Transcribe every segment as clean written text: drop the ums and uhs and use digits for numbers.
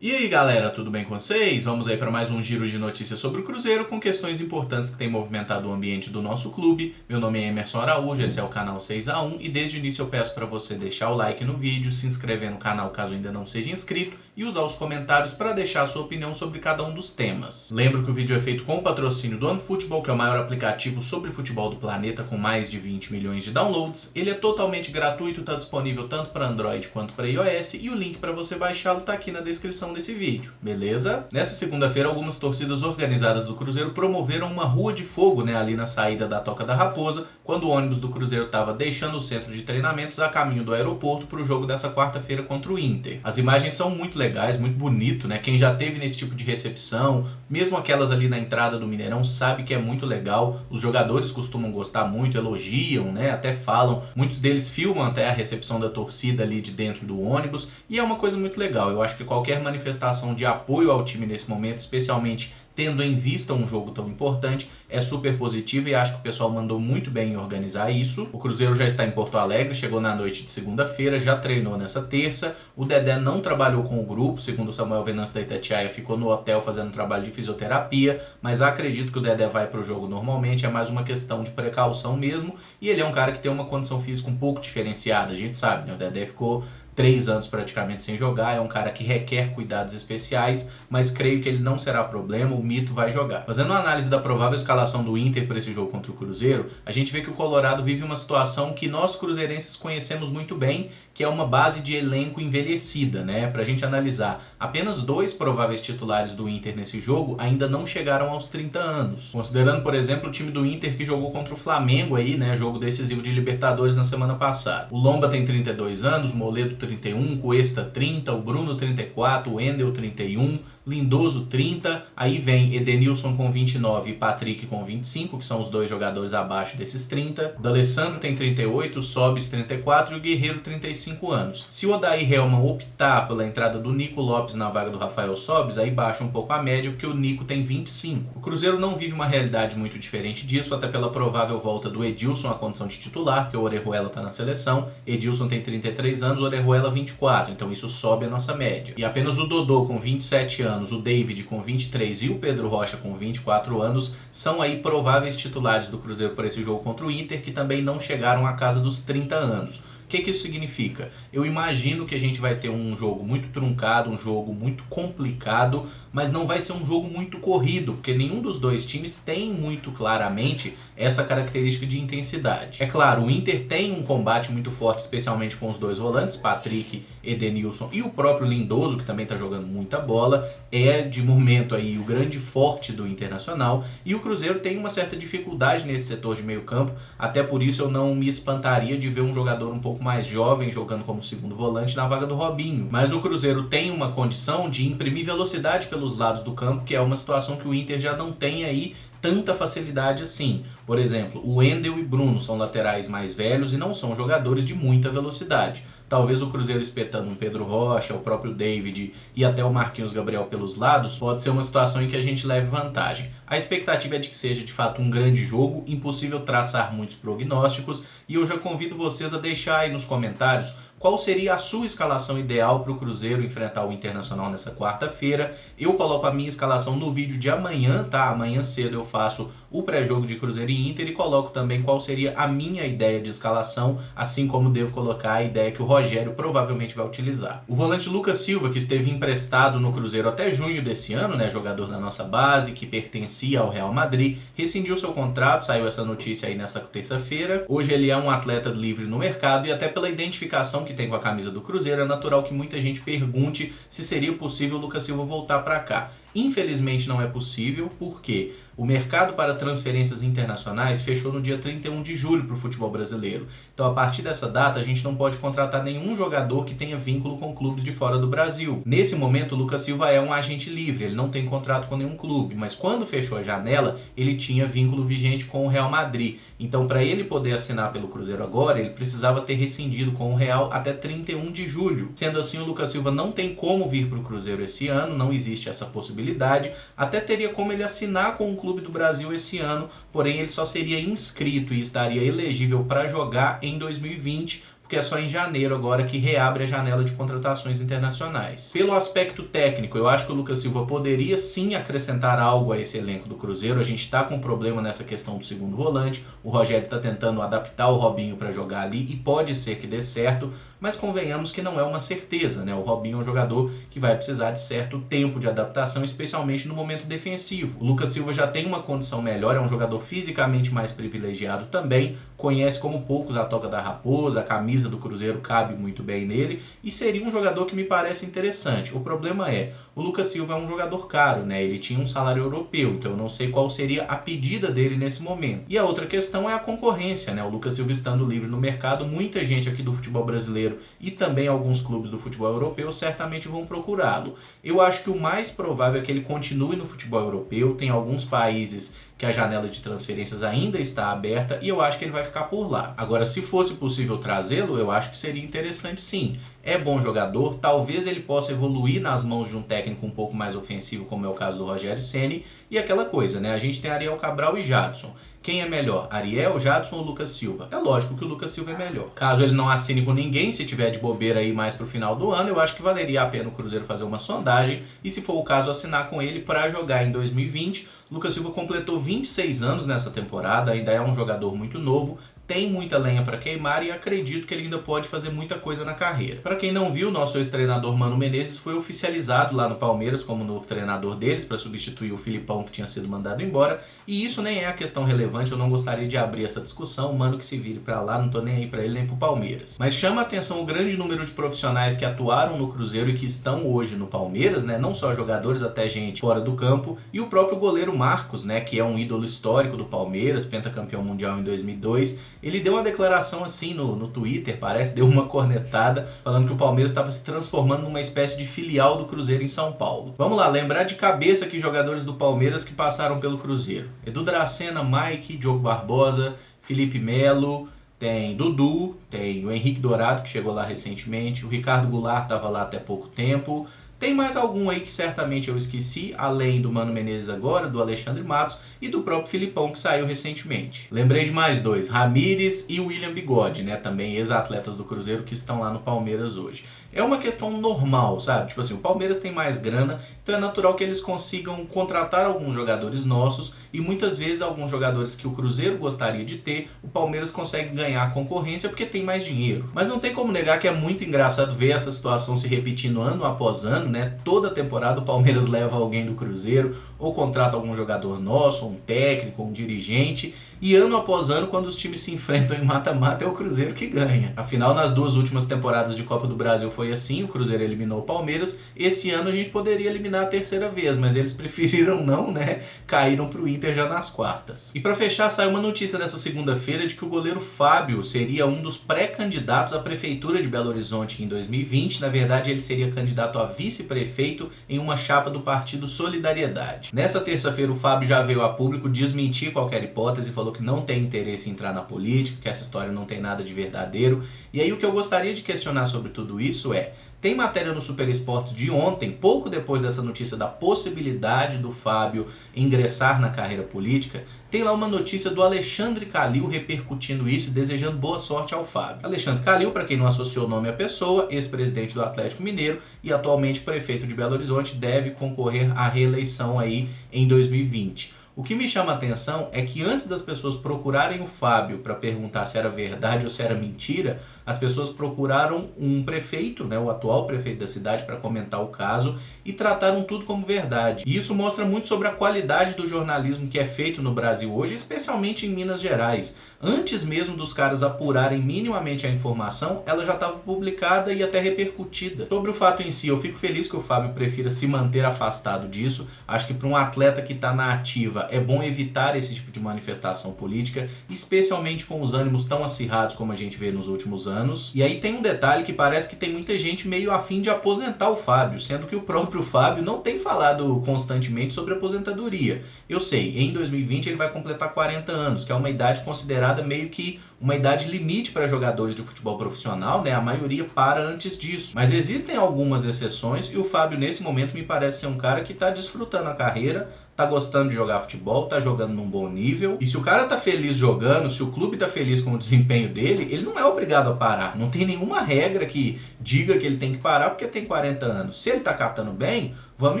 E aí galera, tudo bem com vocês? Vamos aí para mais um giro de notícias sobre o Cruzeiro com questões importantes que têm movimentado o ambiente do nosso clube. Meu nome é Emerson Araújo, esse é o canal 6x1 e desde o início eu peço para você deixar o like no vídeo, se inscrever no canal caso ainda não seja inscrito e usar os comentários para deixar a sua opinião sobre cada um dos temas. Lembro que o vídeo é feito com o patrocínio do OneFootball, que é o maior aplicativo sobre futebol do planeta com mais de 20 milhões de downloads. Ele é totalmente gratuito, está disponível tanto para Android quanto para iOS e o link para você baixá-lo está aqui na descrição desse vídeo, beleza? Nessa segunda-feira, algumas torcidas organizadas do Cruzeiro promoveram uma rua de fogo, ali na saída da Toca da Raposa, quando o ônibus do Cruzeiro estava deixando o centro de treinamentos a caminho do aeroporto para o jogo dessa quarta-feira contra o Inter. As imagens são muito legais, muito bonito, Quem já teve nesse tipo de recepção, mesmo aquelas ali na entrada do Mineirão, sabe que é muito legal. Os jogadores costumam gostar muito, elogiam, até falam. Muitos deles filmam até a recepção da torcida ali de dentro do ônibus e é uma coisa muito legal. Eu acho que qualquer manifestação de apoio ao time nesse momento, especialmente tendo em vista um jogo tão importante, é super positivo e acho que o pessoal mandou muito bem em organizar isso. O Cruzeiro já está em Porto Alegre, chegou na noite de segunda-feira, já treinou nessa terça. O Dedé não trabalhou com o grupo, segundo o Samuel Venâncio da Itatiaia, ficou no hotel fazendo trabalho de fisioterapia, mas acredito que o Dedé vai para o jogo normalmente, é mais uma questão de precaução mesmo, e ele é um cara que tem uma condição física um pouco diferenciada, a gente sabe, O Dedé ficou 3 anos praticamente sem jogar, é um cara que requer cuidados especiais, mas creio que ele não será problema, o Mito vai jogar. Fazendo uma análise da provável escalação do Inter para esse jogo contra o Cruzeiro, a gente vê que o Colorado vive uma situação que nós cruzeirenses conhecemos muito bem, que é uma base de elenco envelhecida, Pra gente analisar, apenas 2 prováveis titulares do Inter nesse jogo ainda não chegaram aos 30 anos. Considerando, por exemplo, o time do Inter que jogou contra o Flamengo aí, jogo decisivo de Libertadores na semana passada. O Lomba tem 32 anos, o Moledo 31, Cuesta 30, o Bruno 34, o Endel 31, Lindoso 30, aí vem Edenilson com 29 e Patrick com 25, que são os 2 jogadores abaixo desses 30. O D'Alessandro tem 38, o Sobis 34 e o Guerreiro 35 anos. Se o Odair Hellmann optar pela entrada do Nico Lopes na vaga do Rafael Sobis, aí baixa um pouco a média, porque o Nico tem 25. O Cruzeiro não vive uma realidade muito diferente disso, até pela provável volta do Edilson à condição de titular, porque o Orejuela está na seleção. Edilson tem 33 anos, o Orejuela 24, então isso sobe a nossa média. E apenas o Dodô com 27 anos, o David com 23 e o Pedro Rocha com 24 anos são aí prováveis titulares do Cruzeiro para esse jogo contra o Inter, que também não chegaram à casa dos 30 anos. O que isso significa? Eu imagino que a gente vai ter um jogo muito truncado, um jogo muito complicado, mas não vai ser um jogo muito corrido, porque nenhum dos 2 times tem muito claramente essa característica de intensidade. É claro, o Inter tem um combate muito forte, especialmente com os 2 volantes, Patrick, Edenilson e o próprio Lindoso, que também está jogando muita bola, é de momento aí o grande forte do Internacional, e o Cruzeiro tem uma certa dificuldade nesse setor de meio campo, até por isso eu não me espantaria de ver um jogador um pouco mais jovem jogando como segundo volante na vaga do Robinho. Mas o Cruzeiro tem uma condição de imprimir velocidade pelos lados do campo, que é uma situação que o Inter já não tem aí tanta facilidade assim. Por exemplo, o Endel e Bruno são laterais mais velhos e não são jogadores de muita velocidade. Talvez o Cruzeiro espetando um Pedro Rocha, o próprio David e até o Marquinhos Gabriel pelos lados, pode ser uma situação em que a gente leve vantagem. A expectativa é de que seja de fato um grande jogo, impossível traçar muitos prognósticos, e eu já convido vocês a deixar aí nos comentários qual seria a sua escalação ideal para o Cruzeiro enfrentar o Internacional nessa quarta-feira. Eu coloco a minha escalação no vídeo de amanhã, Amanhã cedo eu faço o pré-jogo de Cruzeiro e Inter e coloco também qual seria a minha ideia de escalação, assim como devo colocar a ideia que o Rogério provavelmente vai utilizar. O volante Lucas Silva, que esteve emprestado no Cruzeiro até junho desse ano, jogador da nossa base, que pertencia ao Real Madrid, rescindiu seu contrato, saiu essa notícia aí nessa terça-feira. Hoje ele é um atleta livre no mercado e até pela identificação que tem com a camisa do Cruzeiro, é natural que muita gente pergunte se seria possível o Lucas Silva voltar para cá. Infelizmente não é possível, porque o mercado para transferências internacionais fechou no dia 31 de julho para o futebol brasileiro. Então, a partir dessa data, a gente não pode contratar nenhum jogador que tenha vínculo com clubes de fora do Brasil. Nesse momento, o Lucas Silva é um agente livre, ele não tem contrato com nenhum clube, mas quando fechou a janela, ele tinha vínculo vigente com o Real Madrid. Então, para ele poder assinar pelo Cruzeiro agora, ele precisava ter rescindido com o Real até 31 de julho. Sendo assim, o Lucas Silva não tem como vir para o Cruzeiro esse ano, não existe essa possibilidade. Até teria como ele assinar com um clube do Brasil esse ano, porém ele só seria inscrito e estaria elegível para jogar em 2020, porque é só em janeiro agora que reabre a janela de contratações internacionais. Pelo aspecto técnico, eu acho que o Lucas Silva poderia sim acrescentar algo a esse elenco do Cruzeiro. A gente está com um problema nessa questão do segundo volante, o Rogério está tentando adaptar o Robinho para jogar ali e pode ser que dê certo, mas convenhamos que não é uma certeza, né? O Robinho é um jogador que vai precisar de certo tempo de adaptação, especialmente no momento defensivo. O Lucas Silva já tem uma condição melhor, é um jogador fisicamente mais privilegiado também, conhece como poucos a Toca da Raposa, a camisa do Cruzeiro cabe muito bem nele e seria um jogador que me parece interessante. O problema é, o Lucas Silva é um jogador caro, né? Ele tinha um salário europeu, então eu não sei qual seria a pedida dele nesse momento. E a outra questão é a concorrência, né? O Lucas Silva estando livre no mercado, muita gente aqui do futebol brasileiro e também alguns clubes do futebol europeu certamente vão procurá-lo. Eu acho que o mais provável é que ele continue no futebol europeu, tem alguns países que a janela de transferências ainda está aberta e eu acho que ele vai ficar por lá. Agora, se fosse possível trazê-lo, eu acho que seria interessante sim. É bom jogador, talvez ele possa evoluir nas mãos de um técnico um pouco mais ofensivo, como é o caso do Rogério Ceni, e aquela coisa, né? A gente tem Ariel Cabral e Jadson. Quem é melhor, Ariel, Jadson ou Lucas Silva? É lógico que o Lucas Silva é melhor. Caso ele não assine com ninguém, se tiver de bobeira aí mais pro final do ano, eu acho que valeria a pena o Cruzeiro fazer uma sondagem e, se for o caso, assinar com ele para jogar em 2020. Lucas Silva completou 26 anos nessa temporada, ainda é um jogador muito novo, tem muita lenha para queimar e acredito que ele ainda pode fazer muita coisa na carreira. Para quem não viu, nosso ex-treinador Mano Menezes foi oficializado lá no Palmeiras como novo treinador deles para substituir o Filipão que tinha sido mandado embora, e isso nem é a questão relevante, eu não gostaria de abrir essa discussão, o Mano que se vire para lá, não tô nem aí para ele nem pro Palmeiras. Mas chama a atenção o grande número de profissionais que atuaram no Cruzeiro e que estão hoje no Palmeiras, né? Não só jogadores, até gente fora do campo, e o próprio goleiro Marcos, né, que é um ídolo histórico do Palmeiras, pentacampeão mundial em 2002, ele deu uma declaração assim no Twitter, parece, deu uma cornetada, falando que o Palmeiras estava se transformando numa espécie de filial do Cruzeiro em São Paulo. Vamos lá, lembrar de cabeça aqui jogadores do Palmeiras que passaram pelo Cruzeiro. Edu Dracena, Mike, Diogo Barbosa, Felipe Melo, tem Dudu, tem o Henrique Dourado, que chegou lá recentemente, o Ricardo Goulart estava lá até pouco tempo. Tem mais algum aí que certamente eu esqueci, além do Mano Menezes agora, do Alexandre Matos e do próprio Filipão que saiu recentemente. Lembrei de mais dois, Ramírez e William Bigode, né? Também ex-atletas do Cruzeiro que estão lá no Palmeiras hoje. É uma questão normal, sabe? Tipo assim, o Palmeiras tem mais grana, então é natural que eles consigam contratar alguns jogadores nossos e muitas vezes alguns jogadores que o Cruzeiro gostaria de ter, o Palmeiras consegue ganhar a concorrência porque tem mais dinheiro. Mas não tem como negar que é muito engraçado ver essa situação se repetindo ano após ano, né? Toda temporada o Palmeiras leva alguém do Cruzeiro ou contrata algum jogador nosso, um técnico, um dirigente, e ano após ano, quando os times se enfrentam em mata-mata, é o Cruzeiro que ganha. Afinal, nas duas últimas temporadas de Copa do Brasil foi assim, o Cruzeiro eliminou o Palmeiras. Esse ano a gente poderia eliminar a terceira vez, mas eles preferiram não, né? Caíram pro Inter já nas quartas. E para fechar, saiu uma notícia nessa segunda-feira de que o goleiro Fábio seria um dos pré-candidatos à Prefeitura de Belo Horizonte em 2020. Na verdade, ele seria candidato a vice-prefeito em uma chapa do partido Solidariedade. Nessa terça-feira, o Fábio já veio a público desmentir qualquer hipótese e falou que não tem interesse em entrar na política, que essa história não tem nada de verdadeiro. E aí o que eu gostaria de questionar sobre tudo isso é, tem matéria no Super Esportes de ontem, pouco depois dessa notícia da possibilidade do Fábio ingressar na carreira política, tem lá uma notícia do Alexandre Calil repercutindo isso e desejando boa sorte ao Fábio. Alexandre Calil, para quem não associou o nome à pessoa, ex-presidente do Atlético Mineiro e atualmente prefeito de Belo Horizonte, deve concorrer à reeleição aí em 2020. O que me chama a atenção é que antes das pessoas procurarem o Fábio para perguntar se era verdade ou se era mentira, as pessoas procuraram um prefeito, né, o atual prefeito da cidade, para comentar o caso e trataram tudo como verdade. E isso mostra muito sobre a qualidade do jornalismo que é feito no Brasil hoje, especialmente em Minas Gerais. Antes mesmo dos caras apurarem minimamente a informação, ela já estava publicada e até repercutida. Sobre o fato em si, eu fico feliz que o Fábio prefira se manter afastado disso. Acho que para um atleta que está na ativa é bom evitar esse tipo de manifestação política, especialmente com os ânimos tão acirrados como a gente vê nos últimos anos. E aí tem um detalhe que parece que tem muita gente meio afim de aposentar o Fábio, sendo que o próprio Fábio não tem falado constantemente sobre aposentadoria. Eu sei, em 2020 ele vai completar 40 anos, que é uma idade considerada meio que uma idade limite para jogadores de futebol profissional, né? A maioria para antes disso. Mas existem algumas exceções e o Fábio nesse momento me parece ser um cara que está desfrutando a carreira, tá gostando de jogar futebol, tá jogando num bom nível. E se o cara tá feliz jogando, se o clube tá feliz com o desempenho dele, ele não é obrigado a parar. Não tem nenhuma regra que diga que ele tem que parar porque tem 40 anos. Se ele tá catando bem, vamos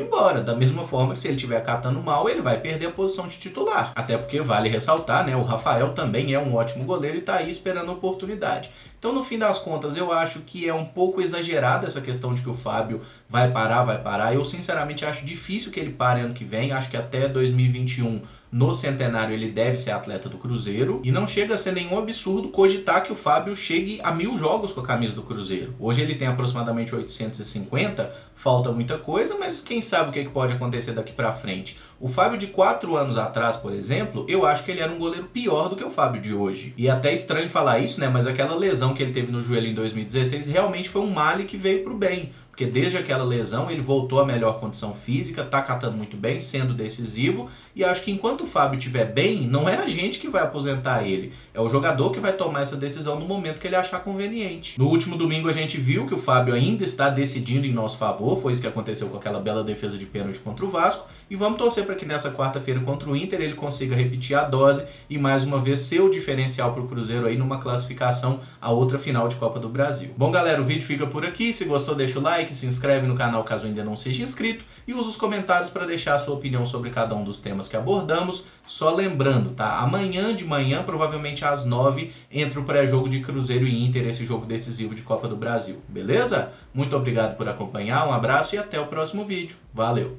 embora. Da mesma forma que se ele estiver catando mal, ele vai perder a posição de titular. Até porque vale ressaltar, né? O Rafael também é um ótimo goleiro e tá aí esperando a oportunidade. Então, no fim das contas, eu acho que é um pouco exagerada essa questão de que o Fábio vai parar. Eu, sinceramente, acho difícil que ele pare ano que vem. Acho que até 2021, no centenário, ele deve ser atleta do Cruzeiro. E não chega a ser nenhum absurdo cogitar que o Fábio chegue a 1000 jogos com a camisa do Cruzeiro. Hoje ele tem aproximadamente 850, falta muita coisa, mas quem sabe o que pode acontecer daqui pra frente. O Fábio de 4 anos atrás, por exemplo, eu acho que ele era um goleiro pior do que o Fábio de hoje. E é até estranho falar isso, né? Mas aquela lesão que ele teve no joelho em 2016 realmente foi um male que veio pro bem. Porque desde aquela lesão ele voltou à melhor condição física, tá catando muito bem, sendo decisivo. E acho que enquanto o Fábio estiver bem, não é a gente que vai aposentar ele. É o jogador que vai tomar essa decisão no momento que ele achar conveniente. No último domingo a gente viu que o Fábio ainda está decidindo em nosso favor. Foi isso que aconteceu com aquela bela defesa de pênalti contra o Vasco. E vamos torcer para que nessa quarta-feira contra o Inter ele consiga repetir a dose e mais uma vez ser o diferencial para o Cruzeiro aí numa classificação a outra final de Copa do Brasil. Bom, galera, o vídeo fica por aqui. Se gostou, deixa o like, se inscreve no canal caso ainda não seja inscrito e usa os comentários para deixar a sua opinião sobre cada um dos temas que abordamos. Só lembrando, tá? Amanhã de manhã, provavelmente às 9, entra o pré-jogo de Cruzeiro e Inter, esse jogo decisivo de Copa do Brasil. Beleza? Muito obrigado por acompanhar, um abraço e até o próximo vídeo. Valeu!